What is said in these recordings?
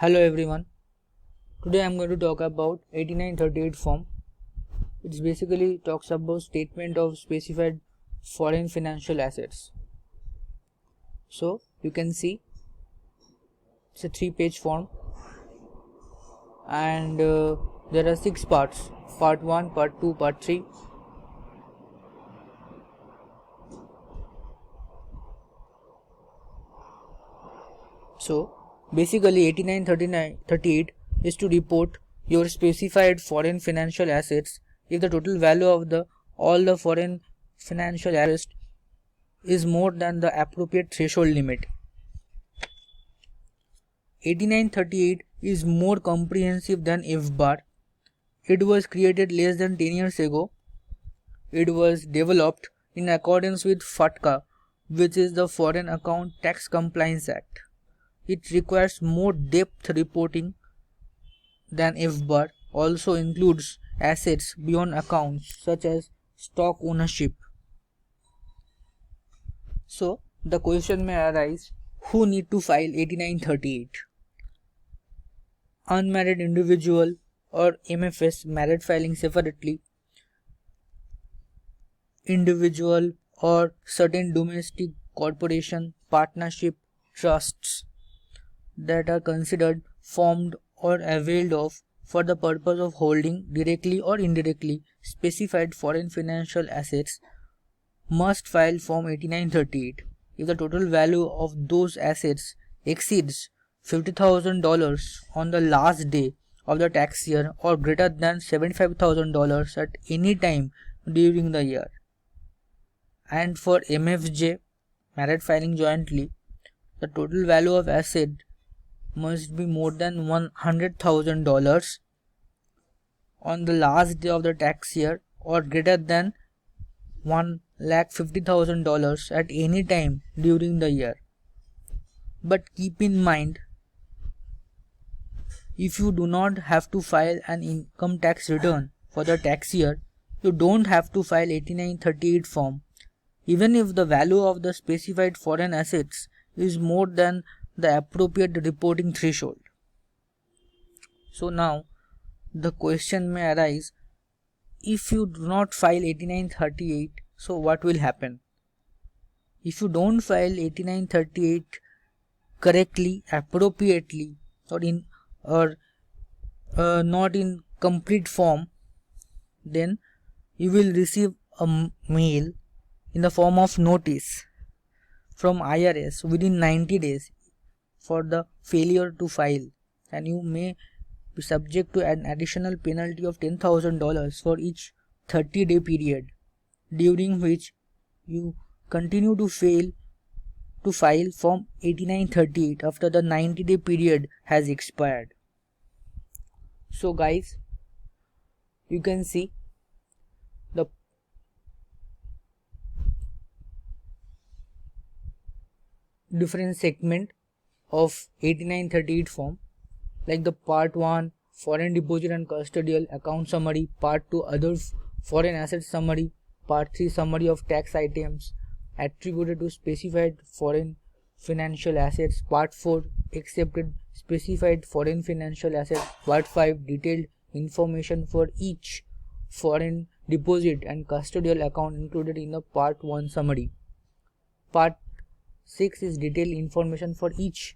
Hello everyone. Today I am going to talk about 8938 form. It basically talks about statement of specified foreign financial assets. So you can see it's a 3-page form and there are 6 parts. Part 1, part 2, part 3. So basically 8938 is to report your specified foreign financial assets if the total value of all the foreign financial assets is more than the appropriate threshold limit. 8938 is more comprehensive than FBAR. It was created less than 10 years ago. It was developed in accordance with FATCA, which is the Foreign Account Tax Compliance Act. It requires more depth reporting than FBAR, also includes assets beyond accounts such as stock ownership. So the question may arise, who need to file 8938? Unmarried individual or MFS married filing separately, individual or certain domestic corporation, partnership, trusts that are considered formed or availed of for the purpose of holding directly or indirectly specified foreign financial assets must file Form 8938 if the total value of those assets exceeds $50,000 on the last day of the tax year or greater than $75,000 at any time during the year. And for MFJ, married filing jointly, the total value of asset must be more than $100,000 on the last day of the tax year or greater than $150,000 at any time during the year. But keep in mind, if you do not have to file an income tax return for the tax year, you don't have to file 8938 form, even if the value of the specified foreign assets is more than the appropriate reporting threshold. So now the question may arise, if you do not file 8938, so what will happen? If you don't file 8938 correctly, appropriately, or not in complete form, then you will receive a mail in the form of notice from IRS within 90 days for the failure to file, and you may be subject to an additional penalty of $10,000 for each 30-day period during which you continue to fail to file Form 8938 after the 90-day period has expired. So guys, you can see the different segment of 8938 form, like the part 1 foreign deposit and custodial account summary, part 2 other foreign asset summary, part 3 summary of tax items attributed to specified foreign financial assets, part 4 accepted specified foreign financial assets, part 5 detailed information for each foreign deposit and custodial account included in the part 1 summary, part 6 is detailed information for each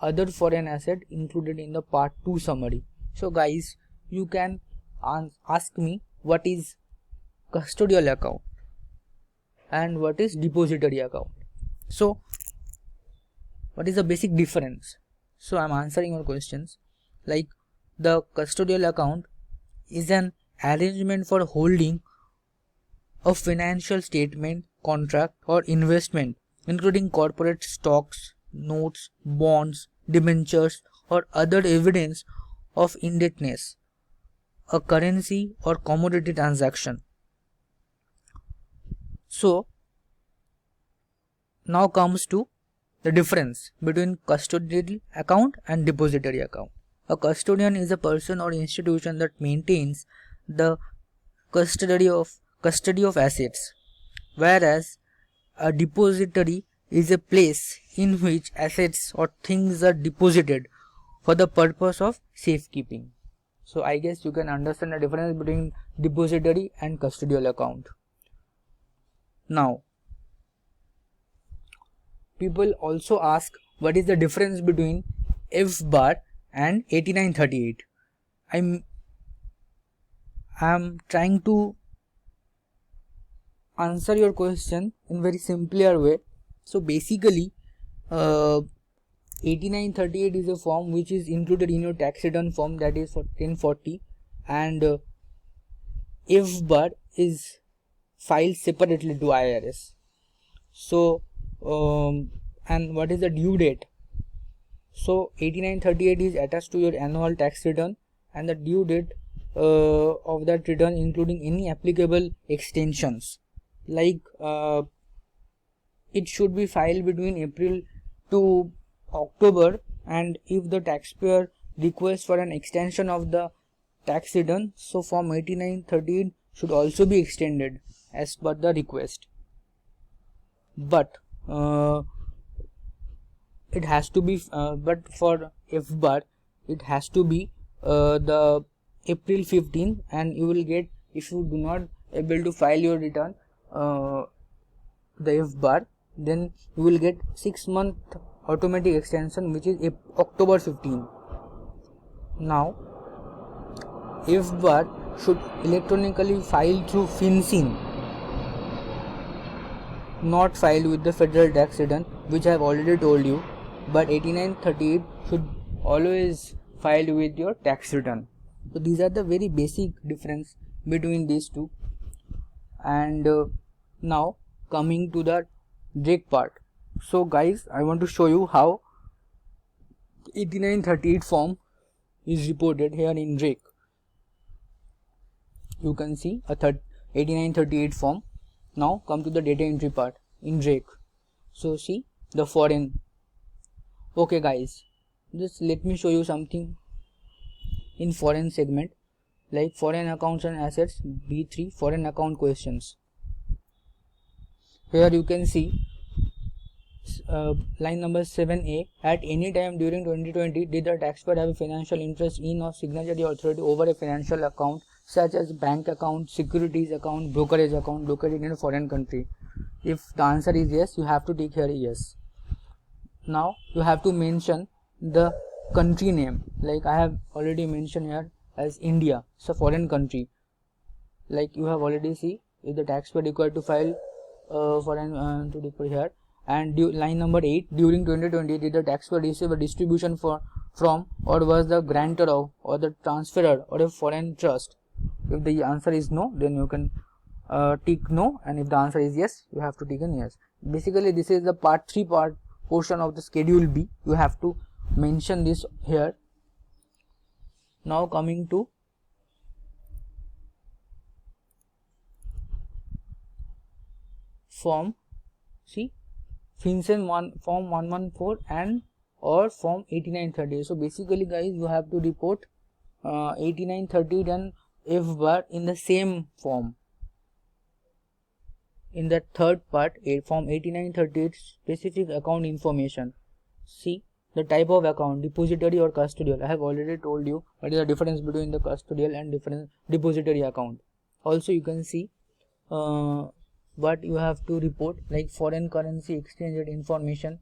other foreign asset included in the part 2 summary. So guys, you can ask me what is custodial account and what is depository account. So what is the basic difference? So I am answering your questions. Like, the custodial account is an arrangement for holding a financial statement, contract or investment including corporate stocks, notes, bonds, debentures or other evidence of indebtedness, a currency or commodity transaction. So now comes to the difference between custodial account and depository account. A custodian is a person or institution that maintains the custody of assets, whereas a depository is a place in which assets or things are deposited for the purpose of safekeeping. So I guess you can understand the difference between depository and custodial account. Now, people also ask what is the difference between FBAR and 8938. I'm trying to answer your question in very simpler way. So basically, 8938 is a form which is included in your tax return form, that is for 1040, and FBAR is filed separately to IRS. So and what is the due date? So 8938 is attached to your annual tax return, and the due date of that return including any applicable extensions, like it should be filed between April to October, and if the taxpayer requests for an extension of the tax return, so form 8938 should also be extended as per the request. But it has to be but for FBAR it has to be the April 15, and you will get, if you do not able to file your return the FBAR, then you will get 6-month automatic extension, which is October 15. Now FBAR should electronically file through FinCEN, not filed with the federal tax return, which I have already told you, but 8938 should always filed with your tax return. So these are the very basic difference between these two. And now coming to the DRAKE part. So guys, I want to show you how 8938 form is reported here in DRAKE. You can see a 8938 form. Now come to the data entry part in DRAKE. So see the foreign. Okay guys, just let me show you something in foreign segment, like foreign accounts and assets, B3 foreign account questions. Here you can see line number 7A. At any time during 2020 did the taxpayer have a financial interest in or signatory authority over a financial account such as bank account, securities account, brokerage account located in a foreign country? If the answer is yes, you have to take here yes. Now you have to mention the country name, like I have already mentioned here as India. It's a foreign country. Like you have already see, if the taxpayer required to file foreign to declare here. And line number 8, during 2020 did the taxpayer receive a distribution from or was the grantor of or the transferor or a foreign trust? If the answer is no, then you can tick no, and if the answer is yes, you have to tick an yes. Basically this is the part 3 portion of the schedule B. You have to mention this here. Now coming to form, see FinCEN form 114 and or form 8930. So basically guys, you have to report 8930 and FBAR in the same form. In the third part, form 8938 specific account information. See the type of account, depository or custodial. I have already told you what is the difference between the custodial and different depository account. Also you can see what you have to report, like foreign currency exchange rate information,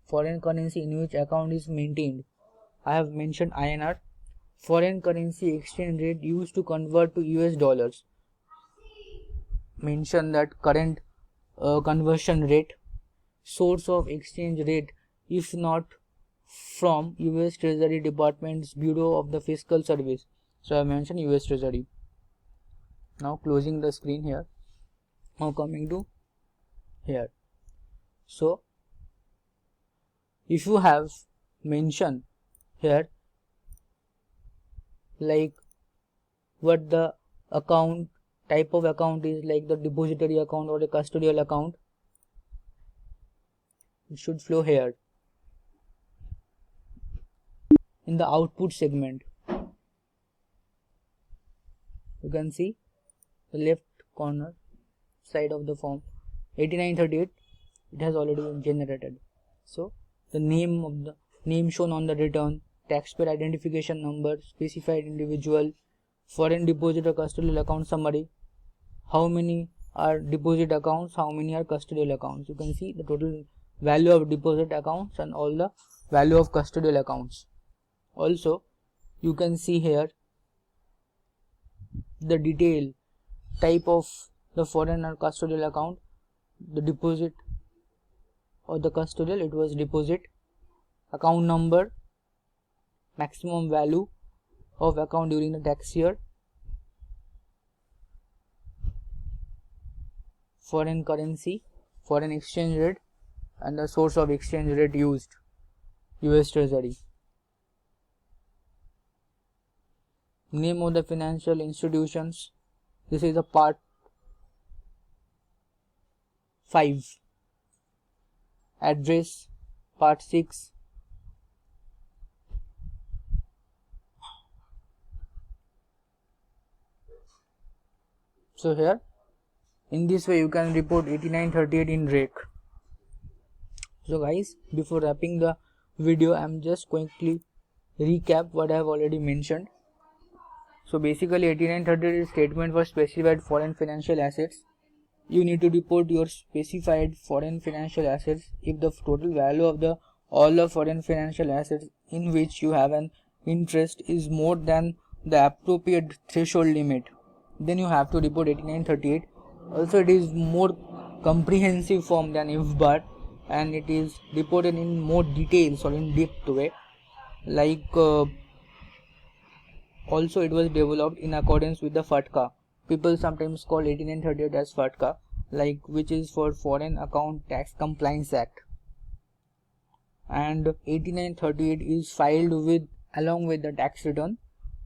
foreign currency in which account is maintained. I have mentioned INR. Foreign currency exchange rate used to convert to US dollars. Mention that current conversion rate. Source of exchange rate if not from US Treasury Department's Bureau of the Fiscal Service. So I mentioned US Treasury. Now closing the screen here. Now coming to here. So if you have mentioned here like what the account type of account is, like the depository account or a custodial account, it should flow here in the output segment. You can see the left corner side of the form 8938, it has already been generated. So the name shown on the return, taxpayer identification number, specified individual, foreign deposit or custodial account summary, how many are deposit accounts, how many are custodial accounts. You can see the total value of deposit accounts and all the value of custodial accounts. Also, you can see here the detail type of the foreign or custodial account, the deposit or the custodial, it was deposit, account number, maximum value of account during the tax year, foreign currency, foreign exchange rate, and the source of exchange rate used, US Treasury. Name of the financial institutions. This is the part 5. Address, part 6. So here, in this way you can report 8938 in REC. So guys, before wrapping the video, I am just quickly recap what I have already mentioned. So basically 8938 is statement for specified foreign financial assets. You need to report your specified foreign financial assets if the total value of the all the foreign financial assets in which you have an interest is more than the appropriate threshold limit. Then you have to report 8938. Also, it is more comprehensive form than IFBAR, and it is reported in more details or in depth way. Like also it was developed in accordance with the FATCA. People sometimes call 8938 as FATCA, like which is for Foreign Account Tax Compliance Act. And 8938 is filed with along with the tax return,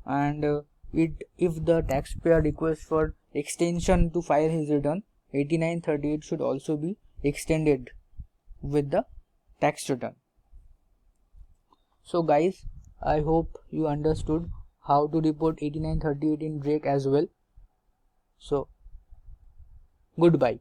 and if the taxpayer requests for extension to file his return, 8938 should also be extended with the tax return. So guys, I hope you understood how to report 8938 in REC as well. So goodbye.